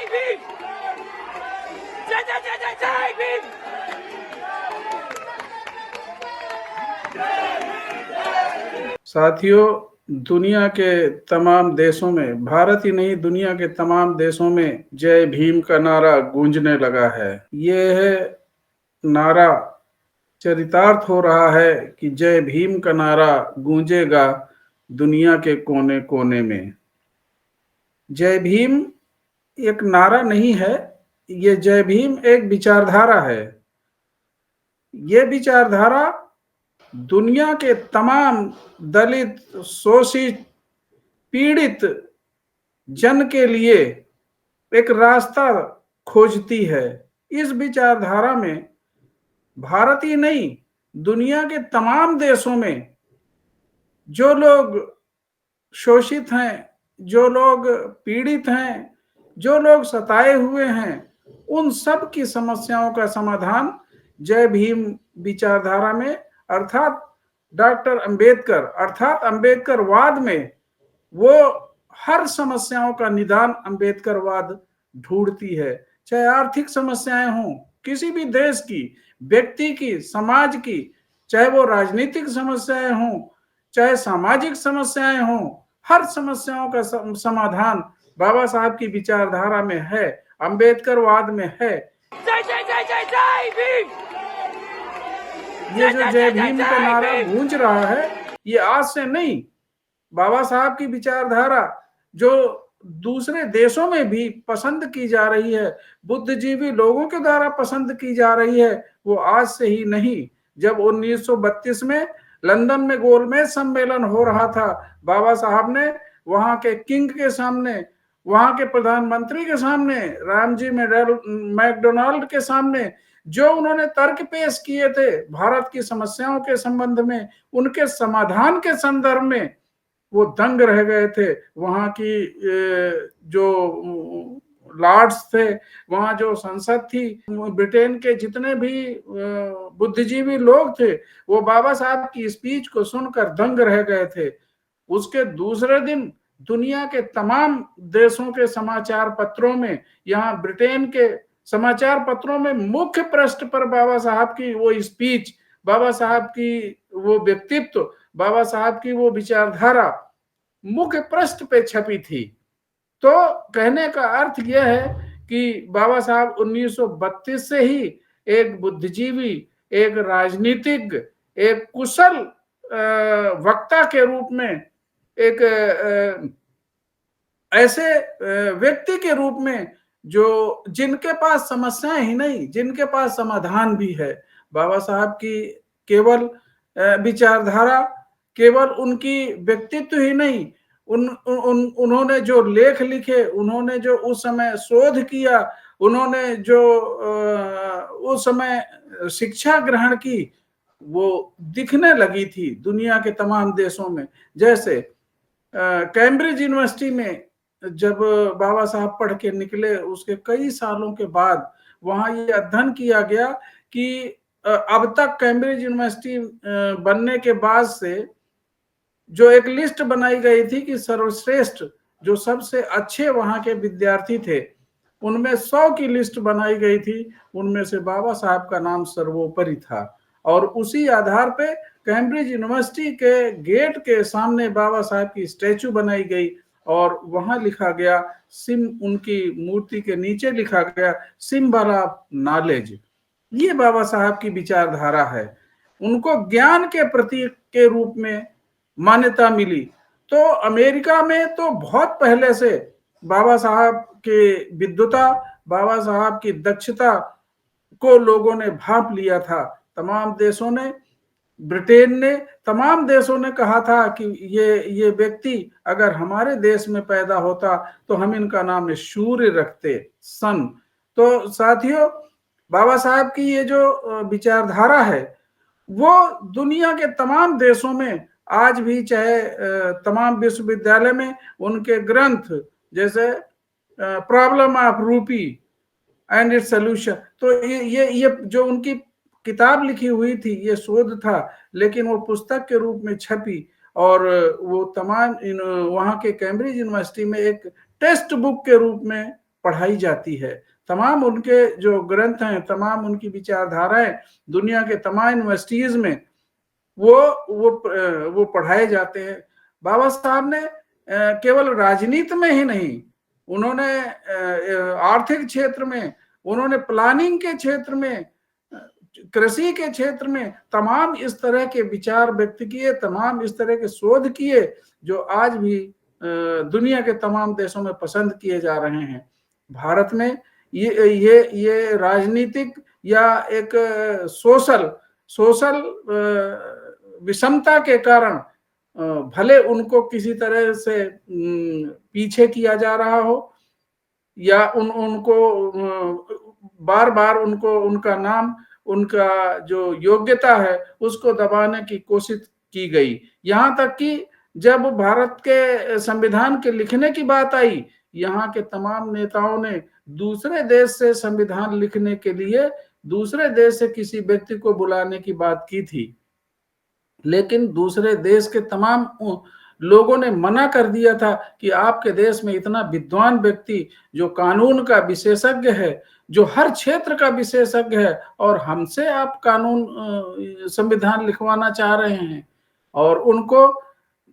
भीम। जय जय जय जय जय भीम। साथियों, दुनिया के तमाम देशों में, भारत ही नहीं दुनिया के तमाम देशों में जय भीम का नारा गूंजने लगा है। यह नारा चरितार्थ हो रहा है कि जय भीम का नारा गूंजेगा दुनिया के कोने कोने में। जय भीम एक नारा नहीं है, ये जय भीम एक विचारधारा है। ये विचारधारा दुनिया के तमाम दलित, शोषित, पीड़ित जन के लिए एक रास्ता खोजती है। इस विचारधारा में भारत ही नहीं, दुनिया के तमाम देशों में जो लोग शोषित हैं, जो लोग पीड़ित हैं, जो लोग सताए हुए हैं, उन सब की समस्याओं का समाधान जय भीम विचारधारा में अर्थात डॉक्टर अंबेडकर अर्थात अंबेडकरवाद में वो हर समस्याओं का निदान अंबेडकरवाद ढूंढती है। चाहे आर्थिक समस्याएं हों, किसी भी देश की, व्यक्ति की, समाज की, चाहे वो राजनीतिक समस्याएं हों, चाहे सामाजिक समस्याएं हों, हर समस्याओं का समाधान बाबा साहब की विचारधारा में है, अंबेडकरवाद में है। जय जय जय जय जय भीम। ये जो जय भीम का नारा गूंज रहा है, ये आज से नहीं, बाबा साहब की विचारधारा जो दूसरे देशों में भी पसंद की जा रही है, बुद्धिजीवी लोगों के द्वारा पसंद की जा रही है, वो आज से ही नहीं। जब 1932 में लंदन में गोलमेज सम्मेलन हो रहा था, बाबा साहब ने वहां के किंग के सामने, वहां के प्रधानमंत्री के सामने, रामजी मैकडोनाल्ड के सामने जो उन्होंने तर्क पेश किए थे भारत की समस्याओं के संबंध में, उनके समाधान के संदर्भ में वो दंग रह गए थे। वहां की जो लॉर्ड्स थे, वहां जो संसद थी, ब्रिटेन के जितने भी बुद्धिजीवी लोग थे, वो बाबा साहब की स्पीच को सुनकर दंग रह गए थे। उसके दूसरे दिन दुनिया के तमाम देशों के समाचार पत्रों में, यहाँ ब्रिटेन के समाचार पत्रों में मुख्य पृष्ठ पर बाबा साहब की वो स्पीच, बाबा साहब की वो व्यक्तित्व, बाबा साहब की वो विचारधारा मुख्य पृष्ठ पे छपी थी। तो कहने का अर्थ यह है कि बाबा साहब 1932 से ही एक बुद्धिजीवी, एक राजनीतिक, एक कुशल वक्ता के रूप में, एक ऐसे व्यक्ति के रूप में जो जिनके पास समस्याएं ही नहीं, जिनके पास समाधान भी है। बाबा साहब की केवल विचारधारा, केवल उनकी व्यक्तित्व ही नहीं, उन्होंने जो लेख लिखे, उन्होंने जो उस समय शोध किया, उन्होंने जो उस समय शिक्षा ग्रहण की, वो दिखने लगी थी दुनिया के तमाम देशों में। जैसे कैम्ब्रिज यूनिवर्सिटी में जब बाबा साहब पढ़ के निकले, उसके कई सालों के बाद वहां ये अध्ययन किया गया कि अब तक कैम्ब्रिज यूनिवर्सिटी बनने के बाद से जो एक लिस्ट बनाई गई थी कि सर्वश्रेष्ठ जो सबसे अच्छे वहां के विद्यार्थी थे, उनमें 100 की लिस्ट बनाई गई थी, उनमें से बाबा साहब का नाम सर्वोपरि था। और उसी आधार पे कैम्ब्रिज यूनिवर्सिटी के गेट के सामने बाबा साहब की स्टैचू बनाई गई और वहां लिखा गया उनकी मूर्ति के नीचे लिखा गया सिंबल ऑफ नॉलेज। ये बाबा साहब की विचारधारा है। उनको ज्ञान के प्रतीक के रूप में मान्यता मिली। तो अमेरिका में तो बहुत पहले से बाबा साहब के विद्वता, बाबा साहब की दक्षता को लोगों ने भांप लिया था। तमाम देशों ने, ब्रिटेन ने, तमाम देशों ने कहा था कि ये व्यक्ति अगर हमारे देश में पैदा होता तो हम इनका नाम सूर्य रखते, सन। तो साथियों, बाबा साहब की ये जो विचारधारा है वो दुनिया के तमाम देशों में आज भी, चाहे तमाम विश्वविद्यालय में उनके ग्रंथ जैसे problem of rupee and its solution, तो ये जो उनकी किताब लिखी हुई थी, ये शोध था, लेकिन वो पुस्तक के रूप में छपी और वो तमाम वहां के कैम्ब्रिज यूनिवर्सिटी में एक टेक्स्ट बुक के रूप में पढ़ाई जाती है। तमाम उनके जो ग्रंथ हैं, तमाम उनकी विचारधाराएं दुनिया के तमाम यूनिवर्सिटीज में वो पढ़ाए जाते हैं। बाबा साहब ने केवल राजनीति में ही नहीं, उन्होंने आर्थिक क्षेत्र में, उन्होंने प्लानिंग के क्षेत्र में, कृषि के क्षेत्र में तमाम इस तरह के विचार व्यक्त किए, तमाम इस तरह के शोध किए जो आज भी दुनिया के तमाम देशों में पसंद किए जा रहे हैं। भारत में ये राजनीतिक या एक सोशल विषमता के कारण भले उनको किसी तरह से पीछे किया जा रहा हो या उनको बार बार उनको उनका नाम, उनका जो योग्यता है उसको दबाने की कोशिश की गई। यहाँ तक कि जब भारत के संविधान के लिखने की बात आई, यहाँ के तमाम नेताओं ने दूसरे देश से संविधान लिखने के लिए दूसरे देश से किसी व्यक्ति को बुलाने की बात की थी, लेकिन दूसरे देश के तमाम लोगों ने मना कर दिया था कि आपके देश में इतना विद्वान व्यक्ति जो कानून का विशेषज्ञ है, जो हर क्षेत्र का विशेषज्ञ है, और हमसे आप कानून संविधान लिखवाना चाह रहे हैं। और उनको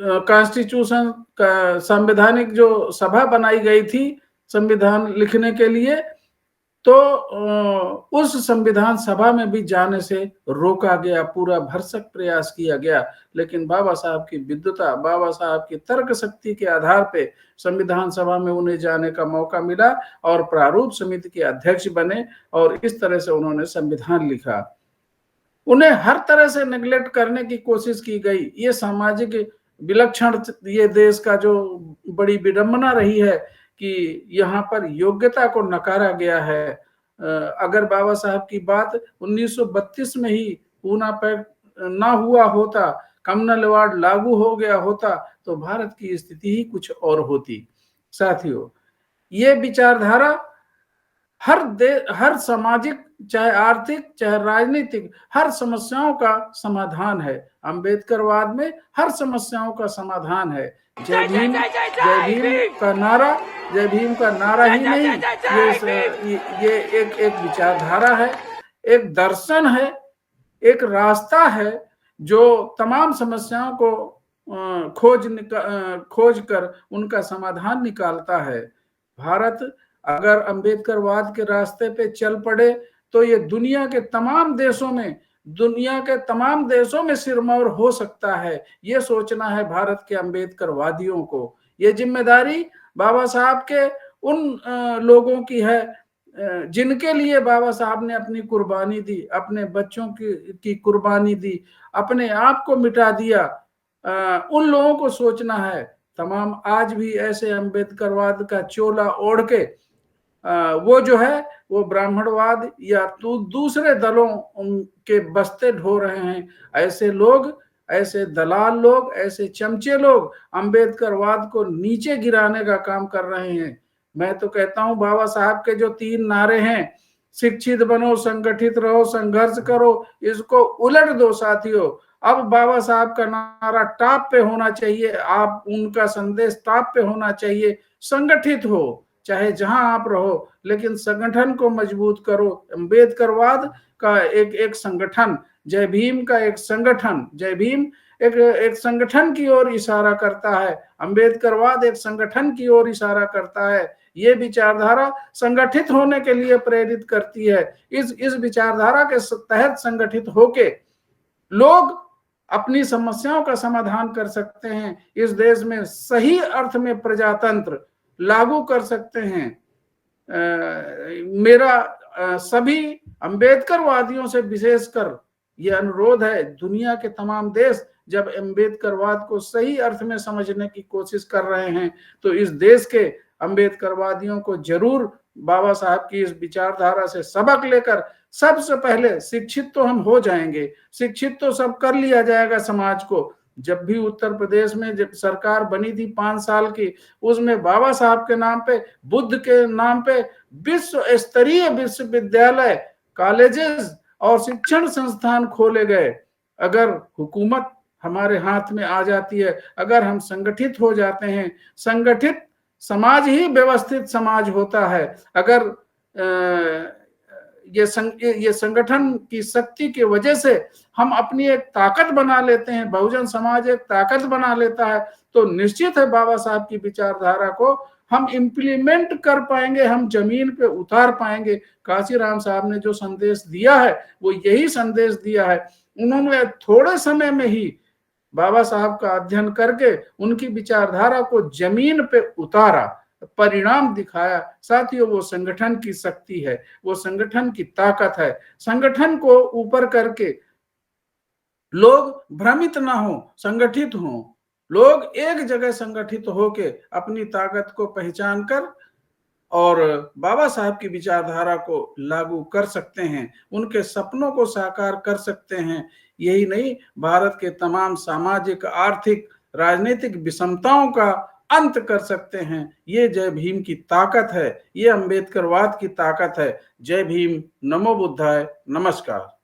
कॉन्स्टिट्यूशन का संवैधानिक जो सभा बनाई गई थी संविधान लिखने के लिए, तो उस संविधान सभा में भी जाने से रोका गया, पूरा भरसक प्रयास किया गया। लेकिन बाबा साहब की विद्वता, बाबा साहब की तर्क शक्ति के आधार पे संविधान सभा में उन्हें जाने का मौका मिला और प्रारूप समिति के अध्यक्ष बने और इस तरह से उन्होंने संविधान लिखा। उन्हें हर तरह से नेग्लेक्ट करने की कोशिश की गई। ये सामाजिक विलक्षण, ये देश का जो बड़ी विडंबना रही है कि यहाँ पर योग्यता को नकारा गया है। अगर बाबा साहब की बात 1932 में ही पूना पैक्ट ना हुआ होता, कम्युनल लागू हो गया होता, तो भारत की स्थिति ही कुछ और होती। साथियों, ये विचारधारा हर सामाजिक, चाहे आर्थिक, चाहे राजनीतिक, हर समस्याओं का समाधान है। अम्बेडकरवाद में हर समस्याओं का समाधान है। जय भीम, जय भीम का नारा, जय भीम का नारा ही नहीं, ये एक विचारधारा है, एक दर्शन है, एक रास्ता है जो तमाम समस्याओं को खोज कर उनका समाधान निकालता है। भारत अगर अम्बेडकरवाद के रास्ते पे चल पड़े तो ये दुनिया के तमाम देशों में सिरमौर हो सकता है। ये सोचना है भारत के अम्बेडकरवादियों को। ये जिम्मेदारी बाबा साहब के उन लोगों की है जिनके लिए बाबा साहब ने अपनी कुर्बानी दी, अपने बच्चों की कुर्बानी दी, अपने आप को मिटा दिया। उन लोगों को सोचना है। तमाम आज भी ऐसे अम्बेडकरवाद का चोला ओढ़ के वो जो है वो ब्राह्मणवाद या दूसरे दलों के बस्ते ढो रहे हैं। ऐसे लोग, ऐसे दलाल लोग, ऐसे चमचे लोग अम्बेडकरवाद को नीचे गिराने का काम कर रहे हैं। मैं तो कहता हूं बाबा साहब के जो 3 नारे हैं, शिक्षित बनो, संगठित रहो, संघर्ष करो, इसको उलट दो साथियों। अब बाबा साहब का नारा टॉप पे होना चाहिए, आप उनका संदेश टॉप पे होना चाहिए। संगठित हो, चाहे जहां आप रहो, लेकिन संगठन को मजबूत करो। अम्बेडकरवाद का एक संगठन, जय भीम का एक संगठन, जय भीम एक संगठन की ओर इशारा करता है, अम्बेडकरवाद एक संगठन की ओर इशारा करता है। ये विचारधारा संगठित होने के लिए प्रेरित करती है। इस विचारधारा के तहत संगठित होके लोग अपनी समस्याओं का समाधान कर सकते हैं। इस देश में सही अर्थ में प्रजातंत्र लागू कर सकते हैं। मेरा सभी अम्बेडकरवादियों से विशेषकर यह अनुरोध है, दुनिया के तमाम देश जब अम्बेडकरवाद को सही अर्थ में समझने की कोशिश कर रहे हैं, तो इस देश के अम्बेडकरवादियों को जरूर बाबा साहब की इस विचारधारा से सबक लेकर, सबसे पहले शिक्षित तो हम हो जाएंगे, शिक्षित तो सब कर लिया जाएगा समाज को। जब भी उत्तर प्रदेश में जब सरकार बनी थी 5 साल की, उसमें बाबा साहब के नाम पे, बुद्ध के नाम पे विश्व स्तरीय विश्वविद्यालय, कॉलेजेस और शिक्षण संस्थान खोले गए। अगर हुकूमत हमारे हाथ में आ जाती है, अगर हम संगठित हो जाते हैं, संगठित समाज ही व्यवस्थित समाज होता है। अगर ये संगठन की शक्ति की वजह से हम अपनी एक ताकत बना लेते हैं, बहुजन समाज एक ताकत बना लेता है, तो निश्चित है बाबा साहब की विचारधारा को हम इम्प्लीमेंट कर पाएंगे, हम जमीन पे उतार पाएंगे। काशीराम साहब ने जो संदेश दिया है वो यही संदेश दिया है। उन्होंने थोड़े समय में ही बाबा साहब का अध्ययन करके उनकी विचारधारा को जमीन पे उतारा, परिणाम दिखाया। साथियों, वो संगठन की शक्ति है, वो संगठन की ताकत है। संगठन को ऊपर करके लोग भ्रमित ना हो, संगठित हो। लोग एक जगह संगठित होके अपनी ताकत को पहचान कर और बाबा साहब की विचारधारा को लागू कर सकते हैं, उनके सपनों को साकार कर सकते हैं। यही नहीं, भारत के तमाम सामाजिक, आर्थिक, राजनीतिक विषमताओं का अंत कर सकते हैं। ये जय भीम की ताकत है, ये अंबेडकरवाद की ताकत है। जय भीम, नमो बुद्धाय, नमस्कार।